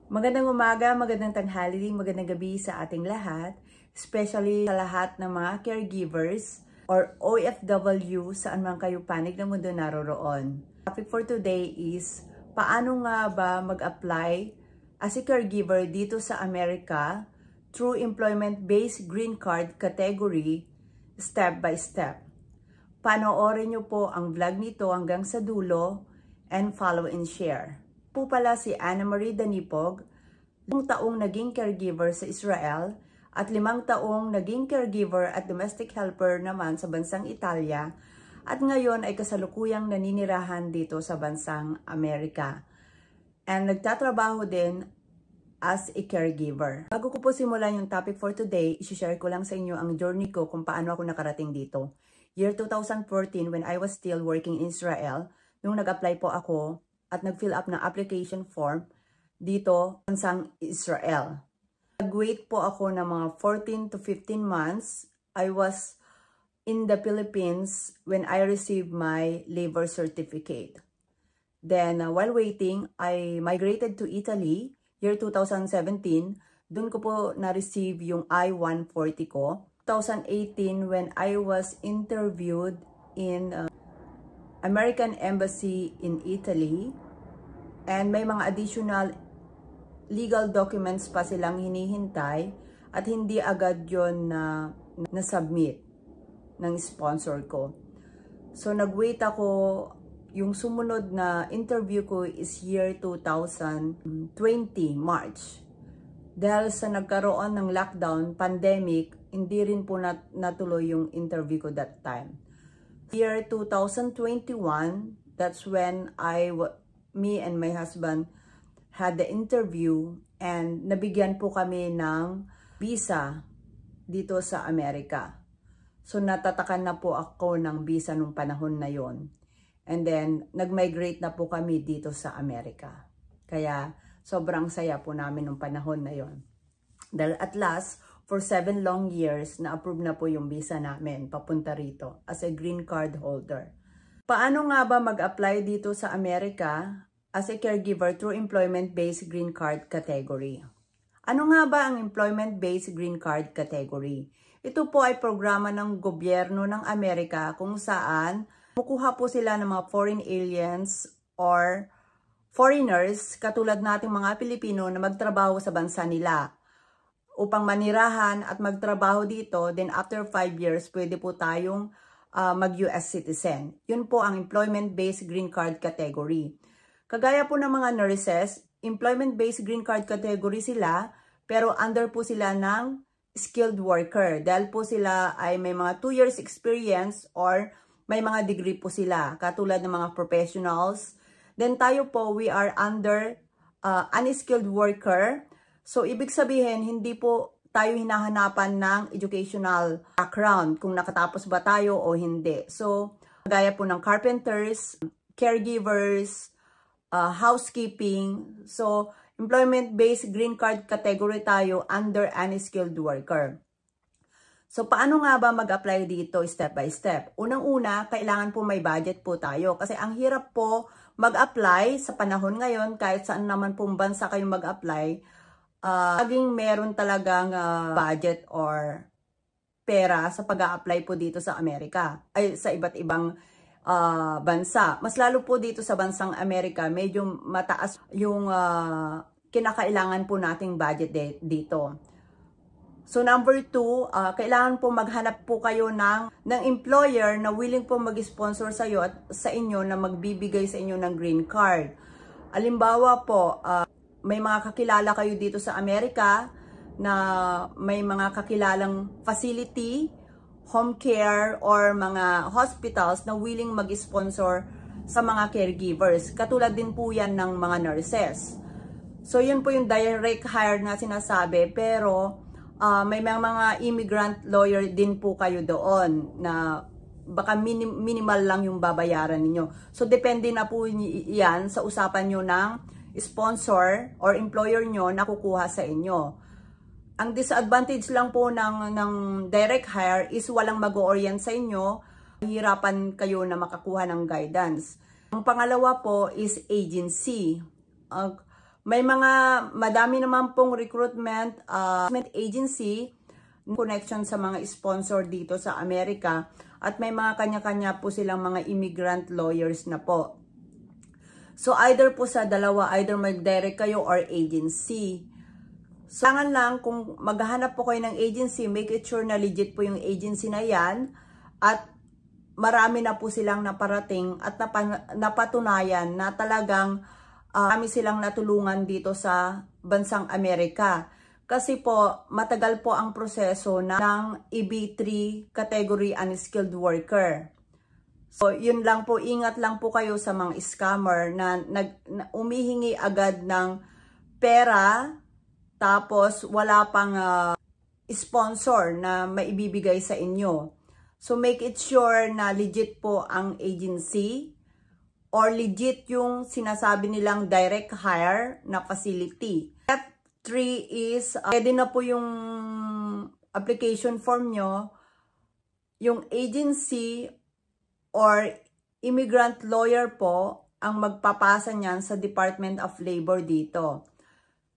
Magandang umaga, magandang tanghali, magandang gabi sa ating lahat, especially sa lahat ng mga caregivers or OFW saan man kayo panig ng mundo naroroon. Topic for today is paano nga ba mag-apply as a caregiver dito sa Amerika through employment-based green card category step by step. Panoorin niyo po ang vlog nito hanggang sa dulo and follow and share. Po pala si Anna Marie Danipog, 5 taong naging caregiver sa Israel at 5 taong naging caregiver at domestic helper naman sa bansang Italia at ngayon ay kasalukuyang naninirahan dito sa bansang Amerika. And nagtatrabaho din as a caregiver. Bago ko po simulan yung topic for today, isi-share ko lang sa inyo ang journey ko kung paano ako nakarating dito. Year 2014 when I was still working in Israel, nung nag-apply po ako at nag-fill up ng application form dito sa bansang Israel. Nag-wait po ako ng mga 14 to 15 months. I was in the Philippines when I received my labor certificate. Then while waiting, I migrated to Italy, year 2017. Doon ko po na-receive yung I-140 ko. 2018 when I was interviewed in American Embassy in Italy, and may mga additional legal documents pa silang hinihintay at hindi agad yon na-submit ng sponsor ko. So nag-wait ako, yung sumunod na interview ko is year 2020, March. Dahil sa nagkaroon ng lockdown, pandemic, hindi rin po natuloy yung interview ko that time. Year 2021, that's when me and my husband had the interview and nabigyan po kami ng visa dito sa Amerika. So natatakan na po ako ng visa nung panahon na yon. And then nag-migrate na po kami dito sa Amerika. Kaya sobrang saya po namin nung panahon na yon. Dahil at last, for 7 long years, na-approve na po yung visa namin papunta rito as a green card holder. Paano nga ba mag-apply dito sa Amerika as a caregiver through employment-based green card category? Ano nga ba ang employment-based green card category? Ito po ay programa ng gobyerno ng Amerika kung saan kukuha po sila ng mga foreign aliens or foreigners katulad nating mga Pilipino na magtrabaho sa bansa nila upang manirahan at magtrabaho dito, then after 5 years, pwede po tayong mag-US citizen. Yun po ang employment-based green card category. Kagaya po ng mga nurses, employment-based green card category sila, pero under po sila ng skilled worker. Dahil po sila ay may mga 2 years experience or may mga degree po sila, katulad ng mga professionals. Then tayo po, we are under unskilled worker. So, ibig sabihin, hindi po tayo hinahanapan ng educational background kung nakatapos ba tayo o hindi. So, gaya po ng carpenters, caregivers, housekeeping. So, employment-based green card category tayo under unskilled worker. So, paano nga ba mag-apply dito step by step? Unang-una, kailangan po may budget po tayo. Kasi ang hirap po mag-apply sa panahon ngayon, kahit saan naman pong bansa kayo mag-apply, laging meron talagang budget or pera sa pag-a-apply po dito sa Amerika, ay sa iba't ibang bansa. Mas lalo po dito sa bansang Amerika, medyo mataas yung kinakailangan po nating budget dito. So number 2, kailangan po maghanap po kayo ng employer na willing po mag-sponsor sa iyo at sa inyo na magbibigay sa inyo ng green card. Halimbawa po, may mga kakilala kayo dito sa Amerika na may mga kakilalang facility, home care, or mga hospitals na willing mag-sponsor sa mga caregivers. Katulad din po yan ng mga nurses. So yun po yung direct hire na sinasabi, pero may mga immigrant lawyer din po kayo doon na baka minimal lang yung babayaran ninyo. So depende na po yan sa usapan nyo ng sponsor or employer nyo na kukuha sa inyo. Ang disadvantage lang po ng direct hire is walang mag-o-orient sa inyo, hirapan kayo na makakuha ng guidance. Ang pangalawa po is agency. May madami naman pong recruitment agency connection sa mga sponsor dito sa Amerika at may mga kanya-kanya po silang mga immigrant lawyers na po. So either po sa dalawa, either mag-direct kayo or agency. So, kailangan lang kung maghahanap po kayo ng agency, make it sure na legit po yung agency na yan at marami na po silang naparating at napatunayan na talagang marami silang natulungan dito sa bansang Amerika. Kasi po, matagal po ang proseso ng EB3 category unskilled worker. So, yun lang po, ingat lang po kayo sa mga scammer na umihingi agad ng pera tapos wala pang sponsor na maibibigay sa inyo. So make it sure na legit po ang agency or legit yung sinasabi nilang direct hire na facility. Step 3 is, pwede na po yung application form nyo, yung agency or immigrant lawyer po ang magpapasa niyan sa Department of Labor dito.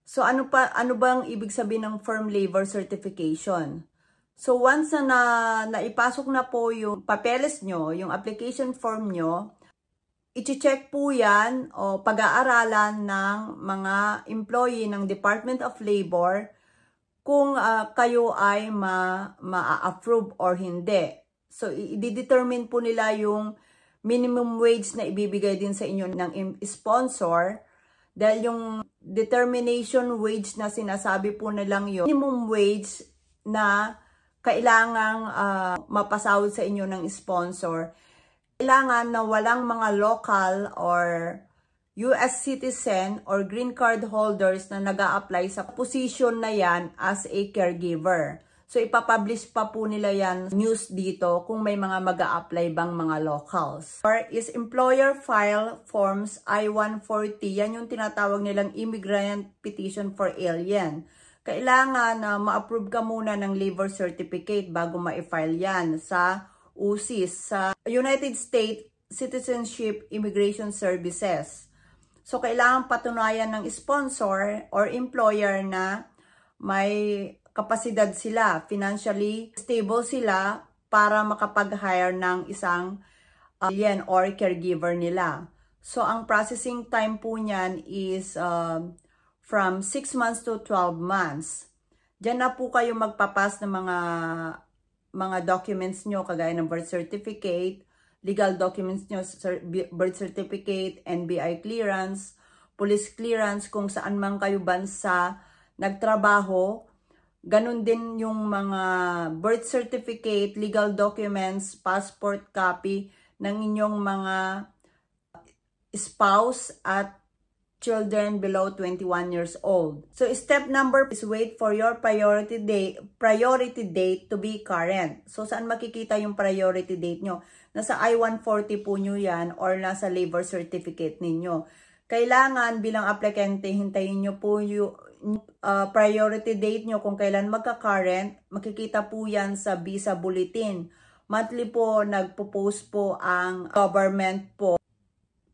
So ano bang ibig sabihin ng firm labor certification? So once na naipasok na po yung papeles nyo, yung application form nyo, i-check po yan o pag-aaralan ng mga employee ng Department of Labor kung kayo ay ma-approve or hindi. So i-determine po nila yung minimum wage na ibibigay din sa inyo ng sponsor. Dahil yung determination wage na sinasabi po nilang yun, minimum wage na kailangang mapasahod sa inyo ng sponsor, kailangan na walang mga local or US citizen or green card holders na nag-a-apply sa position na yan as a caregiver. So ipapublish pa po nila yan news dito kung may mga mag-a-apply bang mga locals. Or is employer file forms I-140. Yan yung tinatawag nilang immigrant petition for alien. Kailangan na ma-approve ka muna ng labor certificate bago ma-file yan sa USCIS, sa United States Citizenship Immigration Services. So kailangan patunayan ng sponsor or employer na may kapasidad sila, financially stable sila para makapag-hire ng isang alien or caregiver nila. So, ang processing time po niyan is from 6 months to 12 months. Diyan na po kayo magpapas ng mga documents nyo, kagaya ng birth certificate, legal documents nyo, birth certificate, NBI clearance, police clearance, kung saan man kayo bansa nagtrabaho. Ganon din yung mga birth certificate, legal documents, passport copy ng inyong mga spouse at children below 21 years old. So step number is wait for your priority date to be current. So saan makikita yung priority date nyo? Nasa I-140 po nyo yan or nasa labor certificate ninyo. Kailangan bilang aplikante, hintayin nyo po yung priority date nyo kung kailan magka-current. Makikita po yan sa visa bulletin. Monthly po, nagpo-post po ang government po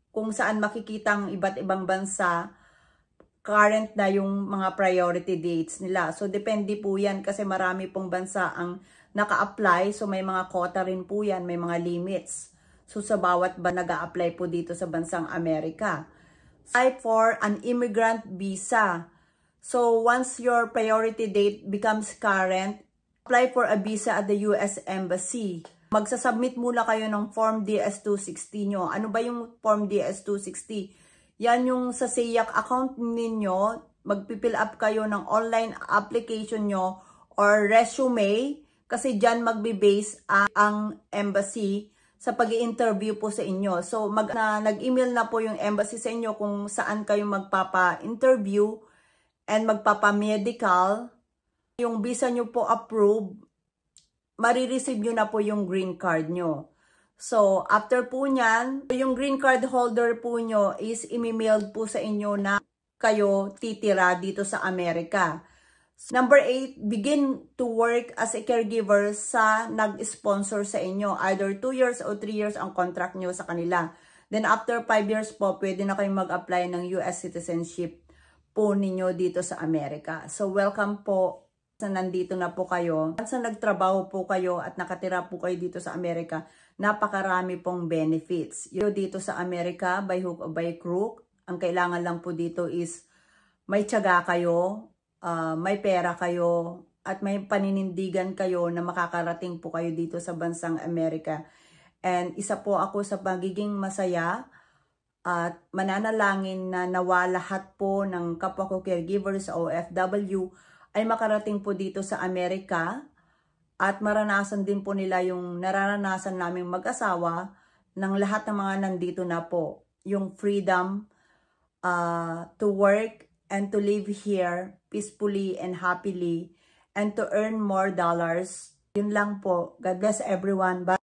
kung saan makikita ang iba't ibang bansa current na yung mga priority dates nila. So, depende po yan kasi marami pong bansa ang naka-apply. So, may mga quota rin po yan, may mga limits. So, sa bawat ba nag-a-apply po dito sa bansang Amerika. Apply for an immigrant visa. So, once your priority date becomes current, apply for a visa at the US Embassy. Magsasubmit muna kayo ng Form DS-260 nyo. Ano ba yung Form DS-260? Yan yung sa SEAC account ninyo, magpipill up kayo ng online application nyo or resume kasi dyan magbe-base ang embassy sa pag-i-interview po sa inyo. So, nag-email na po yung embassy sa inyo kung saan kayo magpapa-interview and magpapa-medical. Yung visa nyo po approved, marireceive nyo na po yung green card nyo. So, after po nyan, yung green card holder po nyo is imi-mailed po sa inyo na kayo titira dito sa Amerika. Number 8, begin to work as a caregiver sa nag-sponsor sa inyo. Either 2 years or 3 years ang contract nyo sa kanila. Then after 5 years po, pwede na kayong mag-apply ng US citizenship po ninyo dito sa Amerika. So welcome po sa nandito na po kayo. At sa nagtrabaho po kayo at nakatira po kayo dito sa Amerika, napakarami pong benefits. Yung dito sa Amerika, by hook or by crook, ang kailangan lang po dito is may tiyaga kayo, may pera kayo, at may paninindigan kayo na makakarating po kayo dito sa bansang Amerika. And isa po ako sa magiging masaya at mananalangin na nawa lahat po ng kapwa ko caregivers sa OFW ay makarating po dito sa Amerika at maranasan din po nila yung nararanasan naming mag-asawa ng lahat ng mga nandito na po. Yung freedom to work and to live here peacefully and happily and to earn more dollars. Yun lang po. God bless everyone. Bye.